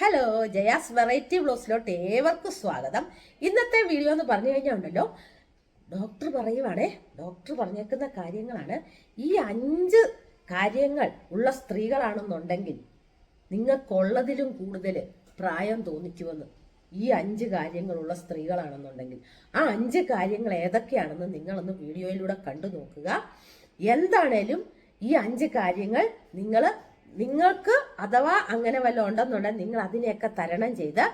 Hello, Jaya's variety വ്ലോഗ്സിലോട്ട് ഏവർക്കും സ്വാഗതം. ഇന്നത്തെ വീഡിയോ എന്ന് പറഞ്ഞു കഴിഞ്ഞാൽ ഉണ്ടല്ലോ, ഡോക്ടർ പറയുവാണേ, ഡോക്ടർ പറഞ്ഞേക്കുന്ന കാര്യങ്ങളാണ്. ഈ 5 കാര്യങ്ങൾ ഉള്ള സ്ത്രീകളാണെന്നുണ്ടെങ്കിൽ നിങ്ങൾക്കുള്ളതിലും കൂടുതൽ പ്രായം തോന്നിക്കുമെന്ന്. ഈ 5 കാര്യങ്ങളുള്ള സ്ത്രീകളാണെന്നുണ്ടെങ്കിൽ ആ 5 കാര്യങ്ങൾ ഏതൊക്കെയാണെന്ന് നിങ്ങളൊന്ന് വീഡിയോയിലൂടെ കണ്ടു നോക്കുക. എന്താണേലും ഈ 5 കാര്യങ്ങൾ നിങ്ങൾക്ക് അഥവാ അങ്ങനെ വല്ലതും ഉണ്ടെന്നുണ്ടെങ്കിൽ നിങ്ങൾ അതിനെയൊക്കെ തരണം ചെയ്ത്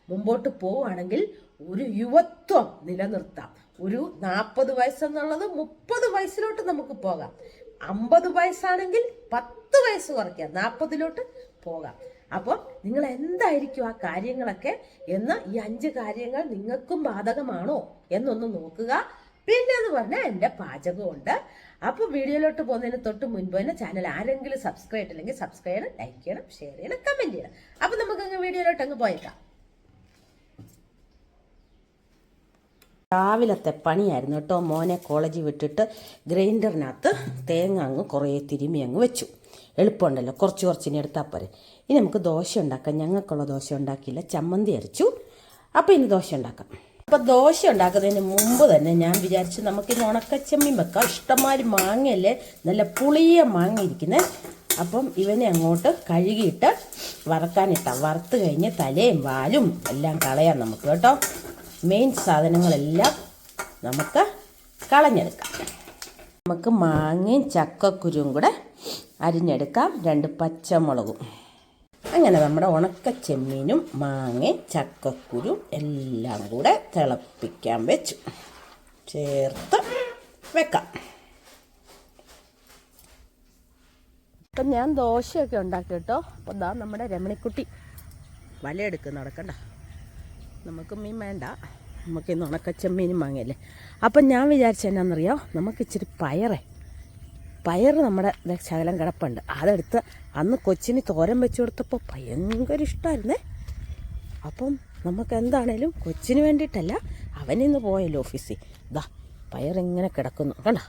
മുമ്പോട്ട് പോവുകയാണെങ്കിൽ ഒരു യുവത്വം നിലനിർത്താം. ഒരു 40 വയസ്സെന്നുള്ളത് 30 വയസ്സിലോട്ട് നമുക്ക് പോകാം. 50 വയസ്സാണെങ്കിൽ 10 വയസ്സ് കുറയ്ക്കാം, 40 പോകാം. അപ്പോൾ നിങ്ങൾ എന്തായിരിക്കും ആ കാര്യങ്ങളൊക്കെ എന്ന്, ഈ 5 കാര്യങ്ങൾ നിങ്ങൾക്കും ബാധകമാണോ എന്നൊന്ന് നോക്കുക. പിന്നെ എന്ന് പറഞ്ഞാൽ എൻ്റെ പാചകമുണ്ട്. അപ്പോൾ വീഡിയോയിലോട്ട് പോകുന്നതിന് തൊട്ട് മുൻപ് തന്നെ ചാനൽ ആരെങ്കിലും സബ്സ്ക്രൈബ് ചെയ്തില്ലെങ്കിൽ സബ്സ്ക്രൈബ് ചെയ്യണം, ലൈക്ക് ചെയ്യണം, ഷെയർ ചെയ്യണം, കമൻറ്റ് ചെയ്യണം. അപ്പോൾ നമുക്ക് വീഡിയോയിലോട്ട് അങ്ങ് പോയേക്കാം. രാവിലത്തെ പണിയായിരുന്നു കേട്ടോ. മോനെ കോളേജിൽ വിട്ടിട്ട് ഗ്രൈൻഡറിനകത്ത് തേങ്ങ അങ്ങ് കുറേ തിരുമ്മി അങ്ങ് വെച്ചു. എളുപ്പമുണ്ടല്ലോ, കുറച്ചിനെ എടുത്താൽ പോരെ. ഇനി നമുക്ക് ദോശ ഉണ്ടാക്കാം. ഞങ്ങൾക്കുള്ള ദോശ ഉണ്ടാക്കിയില്ല, ചമ്മന്തി അരച്ചു. അപ്പോൾ ഇനി ദോശ ഉണ്ടാക്കാം. അപ്പം ദോശ ഉണ്ടാക്കുന്നതിന് മുമ്പ് തന്നെ ഞാൻ വിചാരിച്ചു നമുക്കിന്ന് ഉണക്കച്ചെമ്മീൻ വെക്കാം. ഇഷ്ടംമാതിരി മാങ്ങയല്ലേ, നല്ല പുളിയ മാങ്ങ ഇരിക്കുന്നത്. അപ്പം ഇവനെ അങ്ങോട്ട് കഴുകിയിട്ട് വറുത്ത് കഴിഞ്ഞ് തലയും വാലും എല്ലാം കളയാം നമുക്ക് കേട്ടോ. മെയിൻ സാധനങ്ങളെല്ലാം നമുക്ക് കളഞ്ഞെടുക്കാം. നമുക്ക് മാങ്ങയും ചക്കക്കുരുവും കൂടെ അരിഞ്ഞെടുക്കാം, 2 പച്ചമുളകും. അങ്ങനെ നമ്മുടെ ഉണക്കച്ചെമ്മീനും മാങ്ങയും ചക്കക്കുരും എല്ലാം കൂടെ തിളപ്പിക്കാൻ വെച്ചു ചേർത്ത് വെക്കാം. അപ്പം ഞാൻ ദോശയൊക്കെ ഉണ്ടാക്കി കേട്ടോ. അപ്പോൾ ഇതാ നമ്മുടെ രമണിക്കുട്ടി വലയെടുക്കുന്ന നടക്കണ്ട, നമുക്ക് മീൻ വേണ്ട, നമുക്കിന്ന് ഉണക്കച്ചെമ്മീനും മാങ്ങയല്ലേ. അപ്പം ഞാൻ വിചാരിച്ച എന്നാണെന്നറിയോ, നമുക്ക് ഇച്ചിരി പയർ നമ്മുടെ ശകലം കിടപ്പുണ്ട്, അതെടുത്ത് അന്ന് കൊച്ചിന് തോരൻ വെച്ച് കൊടുത്തപ്പോൾ ഭയങ്കര ഇഷ്ടമായിരുന്നേ. അപ്പം നമുക്ക് എന്താണേലും കൊച്ചിന് വേണ്ടിയിട്ടല്ല, അവനിന്ന് പോയല്ലോ ഓഫീസിൽ. ഇതാ പയറിങ്ങനെ കിടക്കുന്നു കണ്ടോ,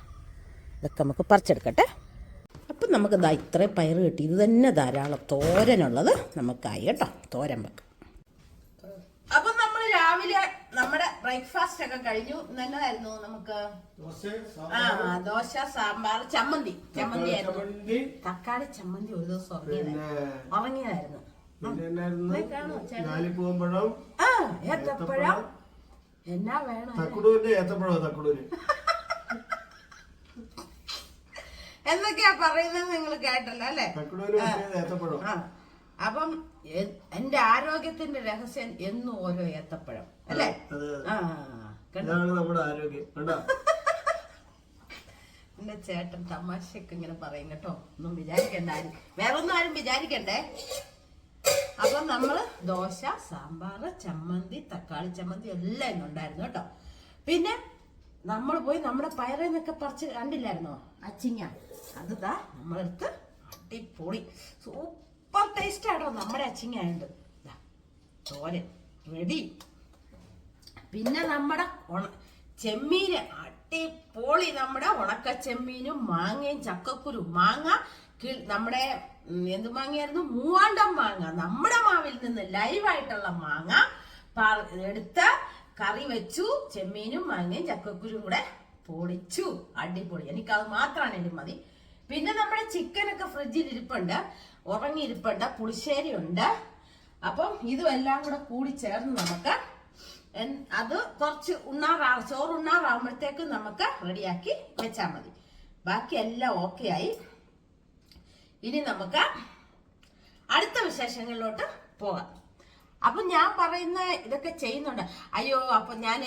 ഇതൊക്കെ നമുക്ക് പറിച്ചെടുക്കട്ടെ. അപ്പം നമുക്ക് ഇതാ ഇത്രയും പയർ കിട്ടി, ഇത് തന്നെ ധാരാളം. തോരനുള്ളത് നമുക്കായി കേട്ടോ, തോരൻ വെക്കാം. അപ്പം നമ്മൾ രാവിലെ നമ്മുടെ ബ്രേക്ക്ഫാസ്റ്റ് ഒക്കെ കഴിഞ്ഞു. എന്നതായിരുന്നു നമുക്ക്? ദോശ, സാമ്പാർ, ചമ്മന്തി ആയിരുന്നു. തക്കാളി ചമ്മന്തി ഒരു ദിവസം ഉറങ്ങിയതായിരുന്നു. ഏത്തപ്പഴം എന്നാ വേണം എന്തൊക്കെയാ പറയുന്നത് നിങ്ങൾ കേട്ടല്ലോ അല്ലേ? അപ്പം എന്റെ ആരോഗ്യത്തിന്റെ രഹസ്യം എന്നും ഓരോ ഏത്തപ്പഴം അല്ലേ? നമ്മുടെ ആരോഗ്യം. എന്റെ ചേട്ടൻ തമാശയൊക്കെ ഇങ്ങനെ പറയും കേട്ടോ, ഒന്നും വിചാരിക്കണ്ട, വേറൊന്നും ആരും വിചാരിക്കണ്ടേ. അപ്പം നമ്മള് ദോശ, സാമ്പാർ, ചമ്മന്തി, തക്കാളി ചമ്മന്തി എല്ലാം ഇന്നുണ്ടായിരുന്നു കേട്ടോ. പിന്നെ നമ്മൾ പോയി നമ്മുടെ പയറേന്നൊക്കെ പറിച്ച് കണ്ടില്ലായിരുന്നോ, അച്ചിങ്ങ, അതാ നമ്മളെടുത്ത് അടിപൊളി സൂപ്പർ ടേസ്റ്റ് ആണോ നമ്മുടെ അച്ചിങ്ങ ആയിട്ട്. തോരൻ റെഡി. പിന്നെ നമ്മുടെ ചെമ്മീന് അടിപൊളി, നമ്മുടെ ഉണക്ക ചെമ്മീനും മാങ്ങയും ചക്കക്കുരു. മാങ്ങ നമ്മുടെ എന്ത് മാങ്ങയായിരുന്നു? മൂവാണ്ടം മാങ്ങ, നമ്മുടെ മാവിൽ നിന്ന് ലൈവായിട്ടുള്ള മാങ്ങ എടുത്ത് കറി വെച്ചു. ചെമ്മീനും മാങ്ങയും ചക്കക്കുരും കൂടെ പൊടിച്ചു, അടിപൊളി. എനിക്കത് മാത്രമാണ് എനിക്ക് മതി. പിന്നെ നമ്മുടെ ചിക്കനൊക്കെ ഫ്രിഡ്ജിൽ ഇരിപ്പുണ്ട്, ഉറങ്ങിയിരിപ്പുണ്ട്, പുളിശ്ശേരി ഉണ്ട്. അപ്പം ഇതും എല്ലാം കൂടെ കൂടി ചേർന്ന് നമുക്ക് അത് കുറച്ച് ചോറ് ഉണ്ണാറാകുമ്പോഴത്തേക്ക് നമുക്ക് റെഡിയാക്കി വെച്ചാൽ മതി. ബാക്കി എല്ലാം ഓക്കെ ആയി. ഇനി നമുക്ക് അടുത്ത വിശേഷങ്ങളിലോട്ട് പോകാം. അപ്പൊ ഞാൻ പറയുന്ന ഇതൊക്കെ ചെയ്യുന്നുണ്ട്. അയ്യോ, അപ്പൊ ഞാൻ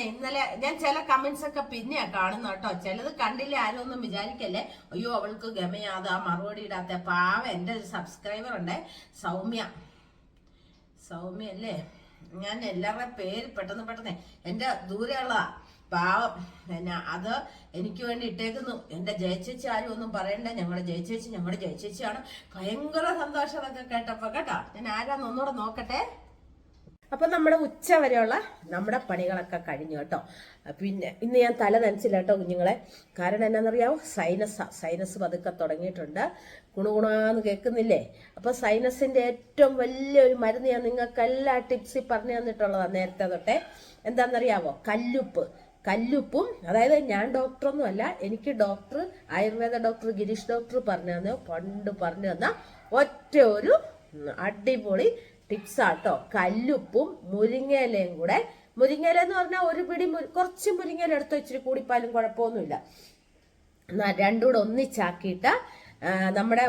ചില കമന്റ്സ് ഒക്കെ പിന്നെയാ കാണുന്ന കേട്ടോ. ചിലത് കണ്ടില്ല, ആരും ഒന്നും വിചാരിക്കല്ലേ. അയ്യോ അവൾക്ക് ഗമയാതെ മറുപടി ഇടാത്ത പാവ എൻ്റെ ഒരു സബ്സ്ക്രൈബർ ഉണ്ട്, സൗമ്യ അല്ലേ. ഞാൻ എല്ലാവരുടെയും പേര് പെട്ടെന്ന് എൻ്റെ ദൂരെയുള്ള പാവം അത് എനിക്ക് വേണ്ടി ഇട്ടേക്കുന്നു. എൻ്റെ ജയച്ചേച്ചി ആരും ഒന്നും പറയണ്ട, ഞങ്ങളുടെ ജയച്ചേച്ചിയാണ്. ഭയങ്കര സന്തോഷം അതൊക്കെ കേട്ടപ്പോ കേട്ടോ. ഞാൻ ആരാന്ന് ഒന്നുകൂടെ നോക്കട്ടെ. അപ്പം നമ്മുടെ ഉച്ച വരെയുള്ള നമ്മുടെ പണികളൊക്കെ കഴിഞ്ഞു കേട്ടോ. പിന്നെ ഇന്ന് ഞാൻ തല നനച്ചില്ല കേട്ടോ കുഞ്ഞുങ്ങളെ. കാരണം എന്നാണെന്നറിയാമോ, സൈനസ് പതുക്കെ തുടങ്ങിയിട്ടുണ്ട്. ഗുണഗുണാന്ന് കേൾക്കുന്നില്ലേ? അപ്പോൾ സൈനസിൻ്റെ ഏറ്റവും വലിയൊരു മരുന്ന് ഞാൻ നിങ്ങൾക്ക് എല്ലാ ടിപ്സിൽ പറഞ്ഞു തന്നിട്ടുള്ളതാണ് നേരത്തെ തൊട്ടേ. എന്താണെന്നറിയാവോ? കല്ലുപ്പും, അതായത് ഞാൻ ഡോക്ടറൊന്നും അല്ല, എനിക്ക് ആയുർവേദ ഡോക്ടർ ഗിരീഷ് ഡോക്ടർ പണ്ട് പറഞ്ഞു തന്ന ഒറ്റ ഒരു അടിപൊളി ടിപ്സാട്ടോ. കല്ലുപ്പും മുരിങ്ങയിലയും കൂടെ, മുരിങ്ങയില എന്ന് പറഞ്ഞാൽ ഒരു പിടി കുറച്ച് മുരിങ്ങയില എടുത്ത് ഇച്ചിരി കൂടിപ്പാലും കുഴപ്പമൊന്നുമില്ല. രണ്ടും കൂടെ ഒന്നിച്ചാക്കിയിട്ട് നമ്മുടെ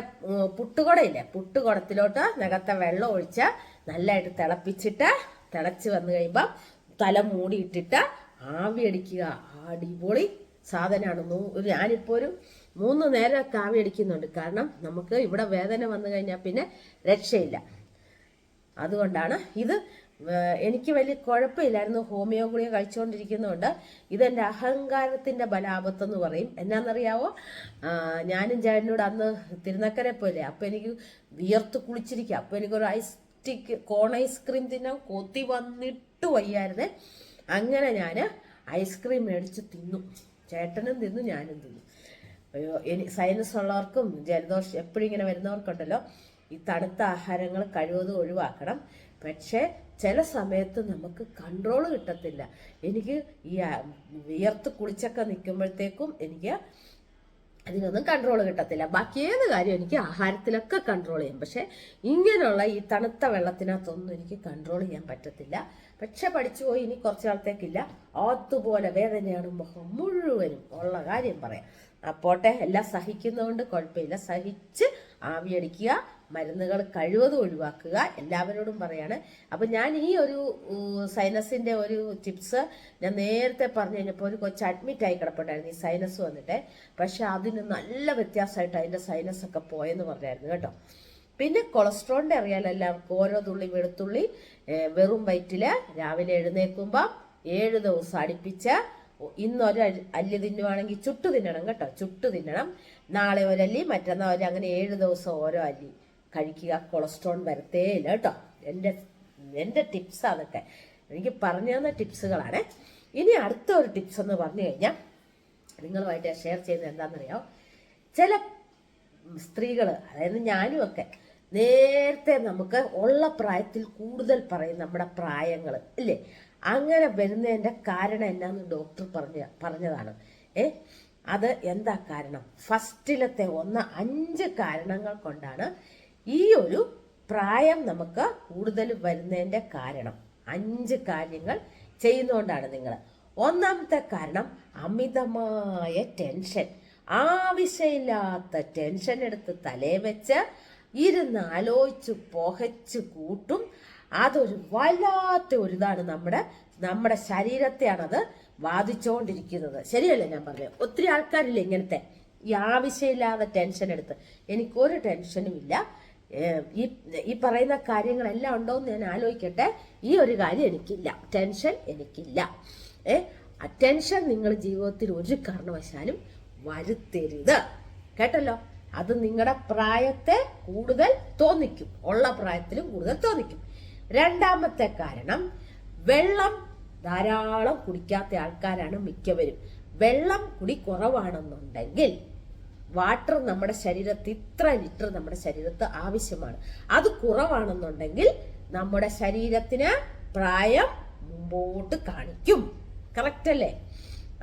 പുട്ടുകുടയില്ലേ, പുട്ടുകുടത്തിലോട്ട് നികത്ത വെള്ളം ഒഴിച്ച് നല്ലതായിട്ട് തിളച്ച് വന്നു കഴിയുമ്പോൾ തല മൂടിയിട്ടിട്ട് ആവി അടിക്കുക. അടിപൊളി സാധനമാണ്. ഞാനിപ്പോൾ ഒരു 3 നേരമൊക്കെ ആവി അടിക്കുന്നുണ്ട്. കാരണം നമുക്ക് ഇവിടെ വേദന വന്നു കഴിഞ്ഞാൽ പിന്നെ രക്ഷയില്ല. അതുകൊണ്ടാണ് ഇത്. എനിക്ക് വലിയ കുഴപ്പമില്ലായിരുന്നു ഹോമിയോ ഗുളിക കഴിച്ചുകൊണ്ടിരിക്കുന്നതുകൊണ്ട്. ഇതെൻ്റെ അഹങ്കാരത്തിൻ്റെ ബലാപത്തെന്ന് പറയും. എന്നാന്നറിയാവോ? ഞാനും ചേട്ടനോട് അന്ന് തിരുനക്കരെ പോലെ, അപ്പം എനിക്ക് വിയർത്ത് കുളിച്ചിരിക്കുക. അപ്പം എനിക്കൊരു കോൺ ഐസ്ക്രീം തിന്നാൻ കൊതി വന്നിട്ട് വയ്യായിരുന്നേ. അങ്ങനെ ഞാൻ ഐസ്ക്രീം മേടിച്ച് തിന്നു. ചേട്ടനും തിന്നു, ഞാനും തിന്നു. സൈനസ് ഉള്ളവർക്കും ജലദോഷം എപ്പോഴും ഇങ്ങനെ വരുന്നവർക്കുണ്ടല്ലോ, ഈ തണുത്ത ആഹാരങ്ങൾ കഴിവതും ഒഴിവാക്കണം. പക്ഷേ ചില സമയത്ത് നമുക്ക് കൺട്രോൾ കിട്ടത്തില്ല. എനിക്ക് ഈ വിയർത്ത് കുളിച്ചൊക്കെ നിൽക്കുമ്പോഴത്തേക്കും എനിക്ക് അതിനൊന്നും കൺട്രോൾ കിട്ടത്തില്ല. ബാക്കി ഏത് കാര്യം എനിക്ക് ആഹാരത്തിലൊക്കെ കൺട്രോൾ ചെയ്യാം. പക്ഷെ ഇങ്ങനെയുള്ള ഈ തണുത്ത വെള്ളത്തിനകത്തൊന്നും എനിക്ക് കൺട്രോൾ ചെയ്യാൻ പറ്റത്തില്ല. പക്ഷെ പഠിച്ചു പോയി, ഇനി കുറച്ച് നാളത്തേക്കില്ല. അതുപോലെ വേദനയാണ് മുഖം മുഴുവനും ഉള്ള കാര്യം പറയാം. അപ്പോട്ടെ, എല്ലാം സഹിക്കുന്നതുകൊണ്ട് കുഴപ്പമില്ല. സഹിച്ച് ആവിയടിക്കുക, മരുന്നുകൾ കഴിവതും ഒഴിവാക്കുക, എല്ലാവരോടും പറയാണ്. അപ്പം ഞാൻ ഈ ഒരു സൈനസിൻ്റെ ഒരു ടിപ്സ് ഞാൻ നേരത്തെ പറഞ്ഞു കഴിഞ്ഞപ്പോൾ ഒരു കൊച്ചു അഡ്മിറ്റായി കിടപ്പുണ്ടായിരുന്നു ഈ സൈനസ് വന്നിട്ട്. പക്ഷെ അതിന് നല്ല വ്യത്യാസമായിട്ട് അതിൻ്റെ സൈനസൊക്കെ പോയെന്ന് പറഞ്ഞായിരുന്നു കേട്ടോ. പിന്നെ കൊളസ്ട്രോളിൻ്റെ അറിയാലോ എല്ലാവർക്കും. ഓരോ തുള്ളി വെളുത്തുള്ളി വെറും വയറ്റിൽ രാവിലെ എഴുന്നേൽക്കുമ്പോൾ 7 ദിവസം അടുപ്പിച്ച് ഇന്നൊരു അല്ലി തിന്നുവാണെങ്കിൽ ചുട്ടു തിന്നണം കേട്ടോ. ചുട്ടു തിന്നണം. നാളെ ഒരല്ലി, മറ്റന്നാൾ അങ്ങനെ 7 ദിവസം ഓരോ അല്ലി കഴിക്കുക. കൊളസ്ട്രോൾ വരത്തേയില്ല കേട്ടോ. എൻ്റെ ടിപ്സ് അതൊക്കെ എനിക്ക് പറഞ്ഞു തന്ന ടിപ്സുകളാണ്. ഇനി അടുത്ത ഒരു ടിപ്സ് എന്ന് പറഞ്ഞു കഴിഞ്ഞാൽ നിങ്ങളുമായിട്ട് ഷെയർ ചെയ്യുന്നത് എന്താണെന്നറിയാമോ? ചില സ്ത്രീകൾ, അതായത് ഞാനും ഒക്കെ, നേരത്തെ നമുക്ക് ഉള്ള പ്രായത്തിൽ കൂടുതൽ പറയും നമ്മുടെ പ്രായങ്ങൾ ഇല്ലേ? അങ്ങനെ വരുന്നതിൻ്റെ കാരണം എന്നാന്ന് ഡോക്ടർ പറഞ്ഞതാണ്. അത് എന്താ കാരണം? ഫസ്റ്റിലത്തെ 5 കാരണങ്ങൾ കൊണ്ടാണ് ഈ ഒരു പ്രായം നമുക്ക് കൂടുതൽ വരുന്നതിൻ്റെ കാരണം. 5 കാര്യങ്ങൾ ചെയ്യുന്നതുകൊണ്ടാണ് നിങ്ങൾ. ഒന്നാമത്തെ കാരണം അമിതമായ ടെൻഷൻ. ആവശ്യമില്ലാത്ത ടെൻഷൻ എടുത്ത് തലേ വെച്ച് ഇരുന്ന് ആലോചിച്ച് പുകച്ച് കൂട്ടും. അതൊരു വല്ലാത്ത ഒരിതാണ്. നമ്മുടെ ശരീരത്തെയാണത് ബാധിച്ചുകൊണ്ടിരിക്കുന്നത്. ശരിയല്ലേ ഞാൻ പറഞ്ഞത്? ഒത്തിരി ആൾക്കാരില്ല ഇങ്ങനത്തെ ഈ ആവശ്യമില്ലാതെ ടെൻഷൻ എടുത്ത്. എനിക്കൊരു ടെൻഷനും ഇല്ല, ഈ പറയുന്ന കാര്യങ്ങളെല്ലാം ഉണ്ടോയെന്ന് ഞാൻ ആലോചിക്കട്ടെ. ഈ ഒരു കാര്യം എനിക്കില്ല, ടെൻഷൻ എനിക്കില്ല. ടെൻഷൻ നിങ്ങൾ ജീവിതത്തിൽ ഒരു കാരണവശാലും വരുത്തരുത്, കേട്ടല്ലോ. അത് നിങ്ങളുടെ പ്രായത്തെ കൂടുതൽ തോന്നിക്കും, ഉള്ള പ്രായത്തിലും കൂടുതൽ തോന്നിക്കും. രണ്ടാമത്തെ കാരണം, വെള്ളം ധാരാളം കുടിക്കാത്ത ആൾക്കാരാണ് മിക്കവരും. വെള്ളം കുടി കുറവാണെന്നുണ്ടെങ്കിൽ, വാട്ടർ നമ്മുടെ ശരീരത്തിൽ ഇത്ര ലിറ്റർ നമ്മുടെ ശരീരത്ത് ആവശ്യമാണ്. അത് കുറവാണെന്നുണ്ടെങ്കിൽ നമ്മുടെ ശരീരത്തിന് പ്രായം മുമ്പോട്ട് കാണിക്കും. കറക്റ്റ് അല്ലേ?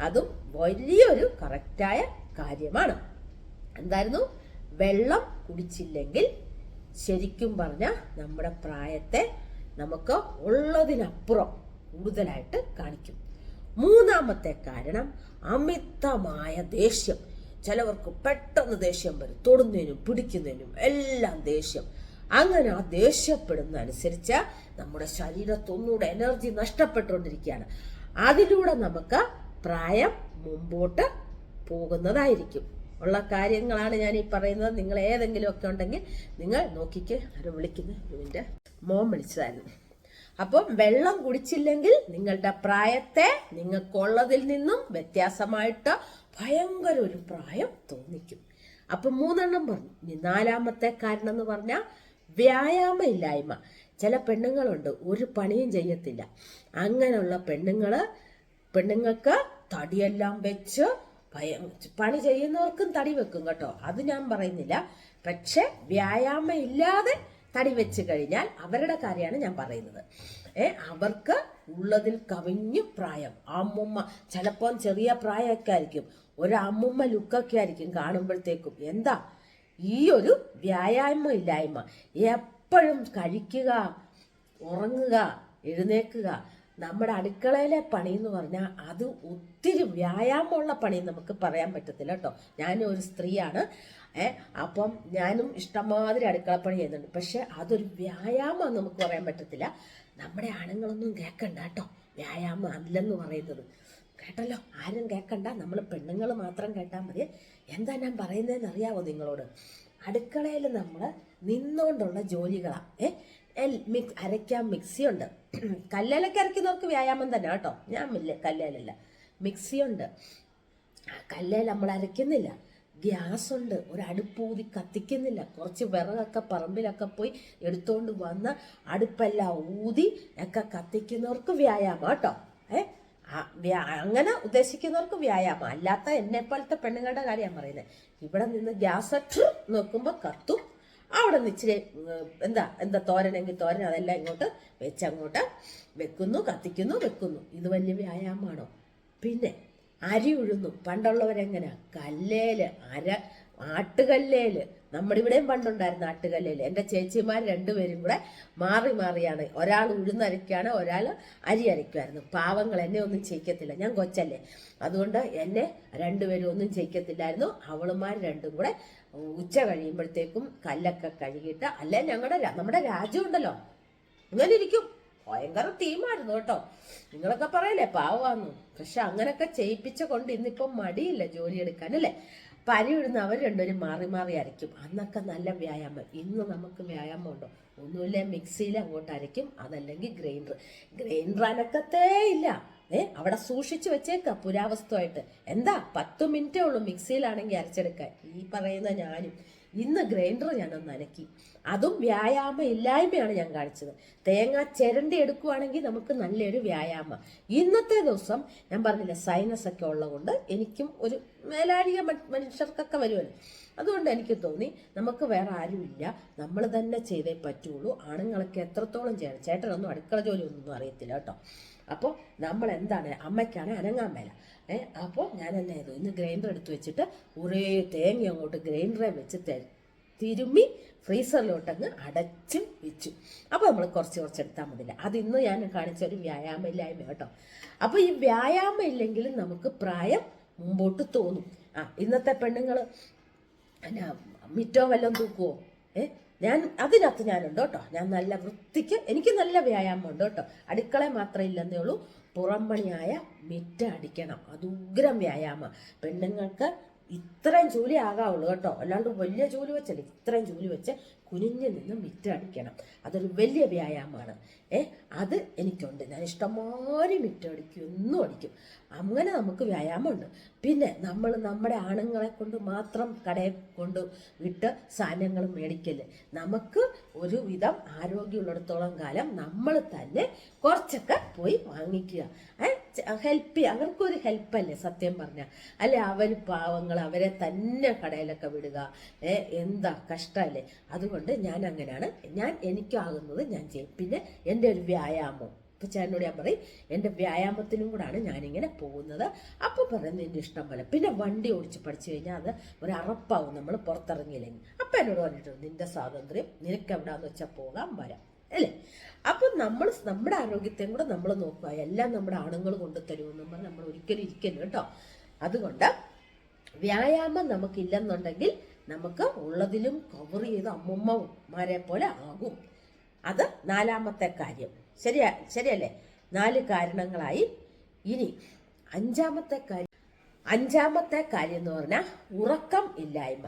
അതും വലിയൊരു കറക്റ്റായ കാര്യമാണ്. എന്തായിരുന്നു? വെള്ളം കുടിച്ചില്ലെങ്കിൽ ശരിക്കും പറഞ്ഞാൽ നമ്മുടെ പ്രായത്തെ നമുക്ക് ഉള്ളതിനപ്പുറം കൂടുതലായിട്ട് കാണിക്കും. മൂന്നാമത്തെ കാരണം അമിതമായ ദേഷ്യം. ചിലവർക്ക് പെട്ടെന്ന് ദേഷ്യം വരും, തൊടുന്നതിനും പിടിക്കുന്നതിനും എല്ലാം ദേഷ്യം. അങ്ങനെ ആ ദേഷ്യപ്പെടുന്ന അനുസരിച്ച് നമ്മുടെ ശരീരത്തൊന്നുകൂടെ എനർജി നഷ്ടപ്പെട്ടുകൊണ്ടിരിക്കുകയാണ്. അതിലൂടെ നമുക്ക് പ്രായം മുമ്പോട്ട് പോകുന്നതായിരിക്കും. ഉള്ള കാര്യങ്ങളാണ് ഞാൻ ഈ പറയുന്നത്. നിങ്ങൾ ഏതെങ്കിലും ഒക്കെ ഉണ്ടെങ്കിൽ നിങ്ങൾ നോക്കിക്ക്. ആരോ വിളിക്കുന്നു, ഇതിൻ്റെ മോൻ വിളിച്ചതായിരുന്നു. അപ്പം വെള്ളം കുടിച്ചില്ലെങ്കിൽ നിങ്ങളുടെ പ്രായത്തെ നിങ്ങൾക്കുള്ളതിൽ നിന്നും വ്യത്യാസമായിട്ട് ഭയങ്കര ഒരു പ്രായം തോന്നിക്കും. അപ്പം 3 പറഞ്ഞു. ഇനി 4ാമത്തെ കാരണം എന്ന് പറഞ്ഞാൽ വ്യായാമം ഇല്ലായ്മ. ചില പെണ്ണുങ്ങളുണ്ട്, ഒരു പണിയും ചെയ്യത്തില്ല. അങ്ങനെയുള്ള പെണ്ണുങ്ങൾക്ക് തടിയെല്ലാം വെച്ച് പണി ചെയ്യുന്നവർക്കും തടി വെക്കും കേട്ടോ, അത് ഞാൻ പറയുന്നില്ല. പക്ഷെ വ്യായാമം ഇല്ലാതെ തടി വെച്ച് കഴിഞ്ഞാൽ അവരുടെ കാര്യമാണ് ഞാൻ പറയുന്നത്. അവർക്ക് ഉള്ളതിൽ കവിഞ്ഞു പ്രായം, അമ്മുമ്മ ചിലപ്പോൾ ചെറിയ പ്രായമൊക്കെ ആയിരിക്കും, ഒരു അമ്മുമ്മ ലുക്കൊക്കെ ആയിരിക്കും കാണുമ്പോഴത്തേക്കും. എന്താ ഈ ഒരു വ്യായാമം ഇല്ലായ്മ, എപ്പോഴും കഴിക്കുക, ഉറങ്ങുക, എഴുന്നേക്കുക. നമ്മുടെ അടുക്കളയിലെ പണി എന്ന് പറഞ്ഞാൽ അത് ഒത്തിരി വ്യായാമമുള്ള പണി നമുക്ക് പറയാൻ പറ്റത്തില്ല കേട്ടോ. ഞാനും ഒരു സ്ത്രീയാണ്, അപ്പം ഞാനും ഇഷ്ടംമാതിരി അടുക്കളപ്പണി ചെയ്യുന്നുണ്ട്. പക്ഷെ അതൊരു വ്യായാമം നമുക്ക് പറയാൻ പറ്റത്തില്ല. നമ്മുടെ ആണുങ്ങളൊന്നും കേൾക്കണ്ട കേട്ടോ, വ്യായാമം അല്ലെന്ന് പറയുന്നത്. കേട്ടല്ലോ, ആരും കേൾക്കണ്ട, നമ്മൾ പെണ്ണുങ്ങൾ മാത്രം കേട്ടാൽ മതി. എന്താ ഞാൻ പറയുന്നതെന്ന് അറിയാവോ നിങ്ങളോട്? അടുക്കളയിൽ നമ്മൾ നിന്നുകൊണ്ടുള്ള ജോലികളാണ്. അരയ്ക്കാൻ മിക്സിയുണ്ട്, കല്ലേലൊക്കെ അരയ്ക്കുന്നവർക്ക് വ്യായാമം തന്നെ കേട്ടോ. ഞാൻ കല്ലേലല്ല, മിക്സിയുണ്ട്. കല്ലേൽ നമ്മൾ അരയ്ക്കുന്നില്ല. ഗ്യാസുണ്ട്, ഒരു അടുപ്പൂതി കത്തിക്കുന്നില്ല. കുറച്ച് വിറകൊക്കെ പറമ്പിലൊക്കെ പോയി എടുത്തോണ്ട് വന്ന് അടുപ്പെല്ലാം ഊതി ഒക്കെ കത്തിക്കുന്നവർക്ക് വ്യായാമം കേട്ടോ. അങ്ങനെ ഉദ്ദേശിക്കുന്നവർക്ക് വ്യായാമം. അല്ലാത്ത എന്നെ പോലത്തെ പെണ്ണുങ്ങളുടെ കാര്യം പറയുന്നത്. ഇവിടെ നിന്ന് ഗ്യാസ് നോക്കുമ്പോൾ കത്തും, അവിടെ നിന്ന് ഇച്ചിരി എന്താ തോരനെങ്കിൽ തോരൻ, അതെല്ലാം ഇങ്ങോട്ട് വെച്ചങ്ങോട്ട് വെക്കുന്നു, കത്തിക്കുന്നു, വെക്കുന്നു. ഇത് വലിയ വ്യായാമമാണോ? പിന്നെ അരി ഉഴുന്നു. പണ്ടുള്ളവരെങ്ങനെയാ? കല്ലേല്, ആട്ടുകല്ലേല്. നമ്മുടെ ഇവിടെയും പണ്ടുണ്ടായിരുന്നു ആട്ടുകല്ലേല്. എൻ്റെ ചേച്ചിമാർ രണ്ടുപേരും കൂടെ മാറി മാറിയാണ്, ഒരാൾ ഉഴുന്നരയ്ക്കാണ്, ഒരാൾ അരി അരയ്ക്കുമായിരുന്നു. പാവങ്ങൾ എന്നെ ഒന്നും ചെയ്യിക്കത്തില്ല, ഞാൻ കൊച്ചല്ലേ, അതുകൊണ്ട് എന്നെ രണ്ടുപേരും ഒന്നും ചെയ്യിക്കത്തില്ലായിരുന്നു. അവളുമാർ രണ്ടും കൂടെ ഉച്ച കഴിയുമ്പോഴത്തേക്കും കല്ലൊക്കെ കഴുകിയിട്ട്, അല്ലെ നമ്മുടെ രാജ്യം ഉണ്ടല്ലോ ഇങ്ങനെ ഇരിക്കും. ഭയങ്കര തീമായിരുന്നു കേട്ടോ. നിങ്ങളൊക്കെ പറയല്ലേ പാവാന്നു, പക്ഷെ അങ്ങനെയൊക്കെ ചെയ്യിപ്പിച്ച കൊണ്ട് ഇന്നിപ്പം മടിയില്ല ജോലിയെടുക്കാൻ അല്ലേ. അപ്പം അരി ഇടുന്ന അവർ രണ്ടുപേരും മാറി മാറി അരയ്ക്കും. അന്നൊക്കെ നല്ല വ്യായാമം. ഇന്ന് നമുക്ക് വ്യായാമം ഉണ്ടോ? ഒന്നുമില്ല, മിക്സിയിൽ അങ്ങോട്ട് അരയ്ക്കും, അതല്ലെങ്കിൽ ഗ്രൈൻഡർ അനക്കത്തേ ഇല്ല. അവിടെ സൂക്ഷിച്ചു വെച്ചേക്ക പുരാവസ്തുവായിട്ട്. എന്താ 10 മിനിറ്റേ ഉള്ളൂ മിക്സിയിലാണെങ്കിൽ അരച്ചെടുക്കാൻ. ഈ പറയുന്ന ഞാനും ഇന്ന് ഗ്രൈൻഡർ ഞാനൊന്ന് അനക്കി. അതും വ്യായാമം ഇല്ലായ്മയാണ് ഞാൻ കാണിച്ചത്. തേങ്ങ ചിരണ്ടി എടുക്കുവാണെങ്കിൽ നമുക്ക് നല്ലൊരു വ്യായാമം. ഇന്നത്തെ ദിവസം ഞാൻ പറഞ്ഞില്ല, സൈനസ് ഒക്കെ ഉള്ളതുകൊണ്ട് എനിക്കും ഒരു മേലാഴിക മനുഷ്യർക്കൊക്കെ വരുമല്ലോ. അതുകൊണ്ട് എനിക്ക് തോന്നി നമുക്ക് വേറെ ആരുമില്ല, നമ്മൾ തന്നെ ചെയ്തേ പറ്റുള്ളൂ. ആണുങ്ങളൊക്കെ എത്രത്തോളം ചെയ്യണം. ചേട്ടനൊന്നും അടുക്കള ജോലി ഒന്നും അറിയത്തില്ല കേട്ടോ. അപ്പോൾ നമ്മൾ എന്താണ്, അമ്മയ്ക്കാണ് അനങ്ങാൻ മേല. അപ്പോൾ ഞാൻ എന്നെ ചെയ്തു, ഇന്ന് ഗ്രൈൻഡർ എടുത്ത് വെച്ചിട്ട് ഒരേ തേങ്ങ അങ്ങോട്ട് ഗ്രൈൻഡറെ വെച്ച് തിരുമ്മി ഫ്രീസറിലോട്ടങ്ങ് അടച്ചു വെച്ചു. അപ്പോൾ നമ്മൾ കുറച്ച് എടുത്താൽ മതില്ല. അത് ഇന്ന് ഞാൻ കാണിച്ചൊരു വ്യായാമം ഇല്ലായ്മ കേട്ടോ. അപ്പോൾ ഈ വ്യായാമം ഇല്ലെങ്കിലും നമുക്ക് പ്രായം മുമ്പോട്ട് തോന്നും. ഇന്നത്തെ പെണ്ണുങ്ങൾ മിറ്റോ വല്ലതും തൂക്കുവോ? അതിനകത്ത് ഞാനുണ്ട് കേട്ടോ. ഞാൻ നല്ല വൃത്തിക്ക്, എനിക്ക് നല്ല വ്യായാമം ഉണ്ട് കേട്ടോ. അടുക്കള മാത്രമേ ഇല്ലെന്നേ ഉള്ളൂ, പുറംപണിയായ മിറ്റ അടിക്കണം. അത് ഉഗ്രം വ്യായാമം. പെണ്ണുങ്ങൾക്ക് ഇത്രയും ജോലി ആകാവുള്ളൂ കേട്ടോ, അല്ലാണ്ട് വലിയ ജോലി വെച്ചല്ല, ഇത്രയും ജോലി വെച്ച് കുനിഞ്ഞു നിന്ന് മിറ്റ അടിക്കണം. അതൊരു വലിയ വ്യായാമമാണ്. അത് എനിക്കുണ്ട്. ഞാൻ ഇഷ്ടംമാതിരി മിറ്റ അടിക്കും, എന്നും അടിക്കും. അങ്ങനെ നമുക്ക് വ്യായാമമുണ്ട്. പിന്നെ നമ്മൾ നമ്മുടെ ആണുങ്ങളെ കൊണ്ട് മാത്രം കടയിൽ കൊണ്ട് വിട്ട് സാധനങ്ങൾ മേടിക്കല്ലേ. നമുക്ക് ഒരുവിധം ആരോഗ്യമുള്ളിടത്തോളം കാലം നമ്മൾ തന്നെ കുറച്ചൊക്കെ പോയി വാങ്ങിക്കുക. ഹെൽപ്പ് ചെയ്യുക. അവർക്കൊരു ഹെൽപ്പല്ലേ സത്യം പറഞ്ഞാൽ. അല്ലെ അവർ പാവങ്ങൾ, അവരെ തന്നെ കടയിലൊക്കെ വിടുക. എന്താ കഷ്ടമല്ലേ. അതുകൊണ്ട് ഞാൻ അങ്ങനെയാണ്, എനിക്കാകുന്നത് ഞാൻ ചെയ്യും. പിന്നെ എൻ്റെ ഒരു വ്യായാമം, ഇപ്പം ചേട്ടനോട് ഞാൻ പറയും, എൻ്റെ വ്യായാമത്തിനും കൂടാണ് ഞാനിങ്ങനെ പോകുന്നത്. അപ്പോൾ പറയുന്നത് എൻ്റെ ഇഷ്ടം പോലെ. പിന്നെ വണ്ടി ഓടിച്ച് പഠിച്ചു കഴിഞ്ഞാൽ അത് ഒരു അറപ്പാവും നമ്മൾ പുറത്തിറങ്ങിയില്ലെങ്കിൽ. അപ്പം എന്നോട് പറഞ്ഞിട്ടുണ്ട്, നിൻ്റെ സ്വാതന്ത്ര്യം, നിനക്ക് എവിടെയാണെന്ന് വെച്ചാൽ പോകാൻ വരാം അല്ലേ. അപ്പം നമ്മൾ നമ്മുടെ ആരോഗ്യത്തെയും കൂടെ നമ്മൾ നോക്കുക. എല്ലാം നമ്മുടെ ആണുങ്ങൾ കൊണ്ട് തരുമെന്നും പറഞ്ഞ് നമ്മൾ ഒരിക്കലും ഇരിക്കല്ലോ കേട്ടോ. അതുകൊണ്ട് വ്യായാമം നമുക്കില്ലെന്നുണ്ടെങ്കിൽ നമുക്ക് ഉള്ളതിലും കവർ ചെയ്ത് അമ്മുമ്മമാരെ പോലെ ആകും. അത് 4ാമത്തെ കാര്യം. ശരിയല്ലേ? 4 കാരണങ്ങളായി. ഇനി 5ാമത്തെ കാര്യം എന്ന് പറഞ്ഞാൽ ഉറക്കം ഇല്ലായ്മ.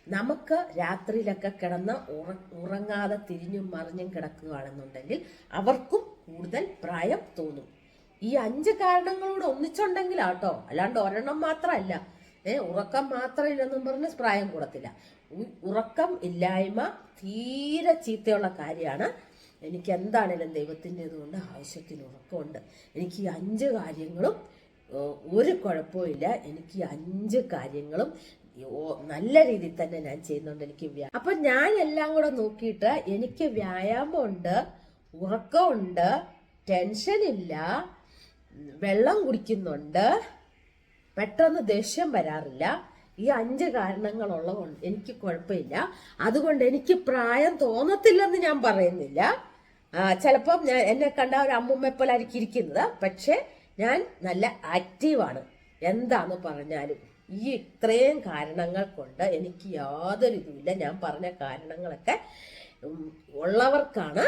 നമുക്ക് രാത്രിയിലൊക്കെ കിടന്ന് ഉറങ്ങാതെ തിരിഞ്ഞും മറിഞ്ഞും കിടക്കുകയാണെന്നുണ്ടെങ്കിൽ അവർക്കും കൂടുതൽ പ്രായം തോന്നും. ഈ 5 കാരണങ്ങളോട് ഒന്നിച്ചുണ്ടെങ്കിലാട്ടോ, അല്ലാണ്ട് ഒരെണ്ണം മാത്രമല്ല. ഉറക്കം മാത്രം ഇല്ലെന്നും പറഞ്ഞ് പ്രായം കൂടത്തില്ല. ഉറക്കം ഇല്ലായ്മ തീരെ ചീത്തയുള്ള കാര്യമാണ്. എനിക്ക് എന്താണേലും ദൈവത്തിൻ്റെത് കൊണ്ട് ആവശ്യത്തിന് ഉറക്കമുണ്ട്. എനിക്ക് ഈ 5 കാര്യങ്ങളും ഒരു കുഴപ്പമില്ല. എനിക്ക് 5 കാര്യങ്ങളും നല്ല രീതിയിൽ തന്നെ ഞാൻ ചെയ്യുന്നുണ്ട്. എനിക്ക് അപ്പൊ ഞാൻ എല്ലാം കൂടെ നോക്കിയിട്ട് എനിക്ക് വ്യായാമമുണ്ട്, ഉറക്കമുണ്ട്, ടെൻഷൻ ഇല്ല, വെള്ളം കുടിക്കുന്നുണ്ട്, പെട്ടെന്ന് ദേഷ്യം വരാറില്ല. ഈ 5 കാരണങ്ങളുള്ളതുകൊണ്ട് എനിക്ക് കുഴപ്പമില്ല. അതുകൊണ്ട് എനിക്ക് പ്രായം തോന്നത്തില്ലെന്ന് ഞാൻ പറയുന്നില്ല. ചിലപ്പം എന്നെ കണ്ട ഒരു അമ്മുമ്മയെപ്പോലായിരിക്കും ഇരിക്കുന്നത്, പക്ഷെ ഞാൻ നല്ല ആക്റ്റീവാണ്. എന്താന്ന് പറഞ്ഞാലും ഈ ഇത്രയും കാരണങ്ങൾ കൊണ്ട് എനിക്ക് യാതൊരു ഇതുമില്ല. ഞാൻ പറഞ്ഞ കാരണങ്ങളൊക്കെ ഉള്ളവർക്കാണ്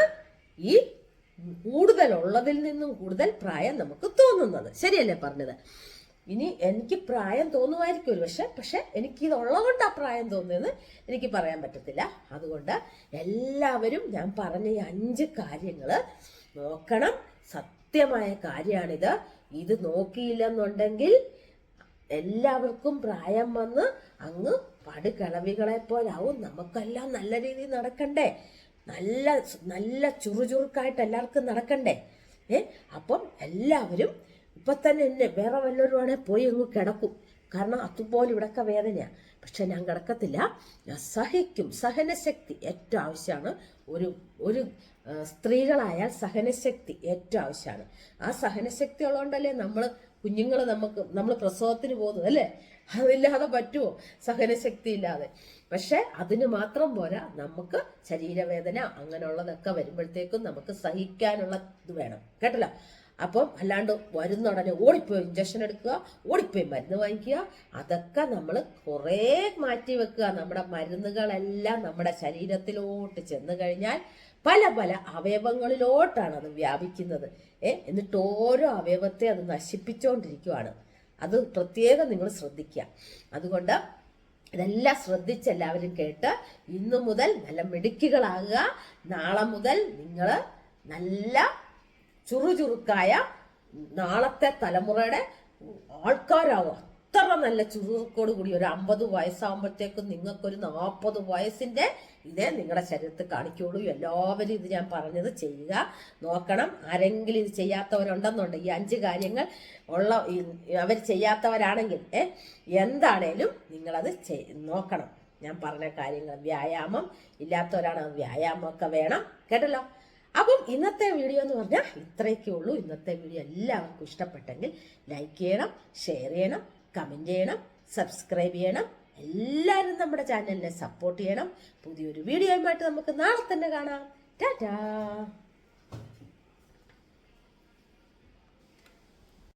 ഈ കൂടുതലുള്ളതിൽ നിന്നും കൂടുതൽ പ്രായം നമുക്ക് തോന്നുന്നത്. ശരിയല്ലേ പറഞ്ഞത്? ഇനി എനിക്ക് പ്രായം തോന്നുമായിരിക്കും ഒരു പക്ഷെ എനിക്കിത് ഉള്ളതുകൊണ്ട് ആ പ്രായം തോന്നുന്നതെന്ന് എനിക്ക് പറയാൻ പറ്റത്തില്ല. അതുകൊണ്ട് എല്ലാവരും ഞാൻ പറഞ്ഞ ഈ 5 കാര്യങ്ങൾ നോക്കണം. സത്യമായ കാര്യമാണിത്. ഇത് നോക്കിയില്ലെന്നുണ്ടെങ്കിൽ എല്ലാവർക്കും പ്രായം വന്ന് അങ്ങ് പടുകിളവികളെ പോലാവും. നമുക്കെല്ലാം നല്ല രീതിയിൽ നടക്കണ്ടേ, നല്ല നല്ല ചുറുചുറുക്കായിട്ട് എല്ലാവർക്കും നടക്കണ്ടേ. അപ്പം എല്ലാവരും ഇപ്പൊ തന്നെ എന്നെ വേറെ വല്ലവരുവാണെങ്കിൽ പോയി അങ്ങ് കിടക്കും. കാരണം അതുപോലെ ഇവിടൊക്കെ വേദനയാണ്. പക്ഷെ ഞാൻ കിടക്കത്തില്ല, ഞാൻ സഹിക്കും. സഹനശക്തി ഏറ്റവും ആവശ്യമാണ്. ഒരു സ്ത്രീകളായാൽ സഹനശക്തി ഏറ്റവും ആവശ്യമാണ്. ആ സഹനശക്തി ഉള്ളതുകൊണ്ടല്ലേ നമ്മൾ പ്രസവത്തിന് പോകുന്നത്, അല്ലേ? അതില്ലാതെ പറ്റുമോ? സഹനശക്തി ഇല്ലാതെ. പക്ഷെ അതിന് മാത്രം പോരാ, നമുക്ക് ശരീരവേദന അങ്ങനെയുള്ളതൊക്കെ വരുമ്പോഴത്തേക്കും നമുക്ക് സഹിക്കാനുള്ള ഇത് വേണം. കേട്ടല്ലോ? അപ്പം അല്ലാണ്ട് വരുന്ന ഉടനെ ഓടിപ്പോയി ഇഞ്ചക്ഷൻ എടുക്കുക, ഓടിപ്പോയി മരുന്ന് വാങ്ങിക്കുക, അതൊക്കെ നമ്മൾ കുറേ മാറ്റി വെക്കുക. നമ്മുടെ മരുന്നുകളെല്ലാം നമ്മുടെ ശരീരത്തിലോട്ട് ചെന്ന് കഴിഞ്ഞാൽ പല പല അവയവങ്ങളിലോട്ടാണ് അത് വ്യാപിക്കുന്നത്. എന്നിട്ട് ഓരോ അവയവത്തെ അത് നശിപ്പിച്ചുകൊണ്ടിരിക്കുകയാണ്. അത് പ്രത്യേകം നിങ്ങൾ ശ്രദ്ധിക്കുക. അതുകൊണ്ട് ഇതെല്ലാം ശ്രദ്ധിച്ച് എല്ലാവരും കേട്ട് ഇന്നു മുതൽ നല്ല മിടുക്കികളാകുക. നാളെ മുതൽ നിങ്ങൾ നല്ല ചുറുചുറുക്കായ നാളത്തെ തലമുറയുടെ ആൾക്കാരാവുക. അത്ര നല്ല ചുറുചുറുക്കോട് കൂടി ഒരു 50 വയസ്സാകുമ്പോഴത്തേക്കും നിങ്ങൾക്കൊരു 40 വയസ്സിന്റെ ഇതേ നിങ്ങളുടെ ശരീരത്തിൽ കാണിക്കുള്ളൂ. എല്ലാവരും ഇത് ഞാൻ പറഞ്ഞത് ചെയ്യുക, നോക്കണം. ആരെങ്കിലും ഇത് ചെയ്യാത്തവരുണ്ടെന്നുണ്ട്, ഈ 5 കാര്യങ്ങൾ അവർ ചെയ്യാത്തവരാണെങ്കിൽ എന്താണേലും നിങ്ങളത് നോക്കണം. ഞാൻ പറഞ്ഞ കാര്യങ്ങൾ വ്യായാമം ഇല്ലാത്തവരാണ്, വ്യായാമമൊക്കെ വേണം. കേട്ടല്ലോ? അപ്പം ഇന്നത്തെ വീഡിയോ എന്ന് പറഞ്ഞാൽ ഇത്രയൊക്കെ ഉള്ളൂ. ഇന്നത്തെ വീഡിയോ എല്ലാവർക്കും ഇഷ്ടപ്പെട്ടെങ്കിൽ ലൈക്ക് ചെയ്യണം, ഷെയർ ചെയ്യണം, കമൻറ്റ് ചെയ്യണം, സബ്സ്ക്രൈബ് ചെയ്യണം. എല്ലാവരും നമ്മുടെ ചാനലിനെ സപ്പോർട്ട് ചെയ്യണം. പുതിയൊരു വീഡിയോയുമായിട്ട് നമുക്ക് നാളെ തന്നെ കാണാം. ടാറ്റാ.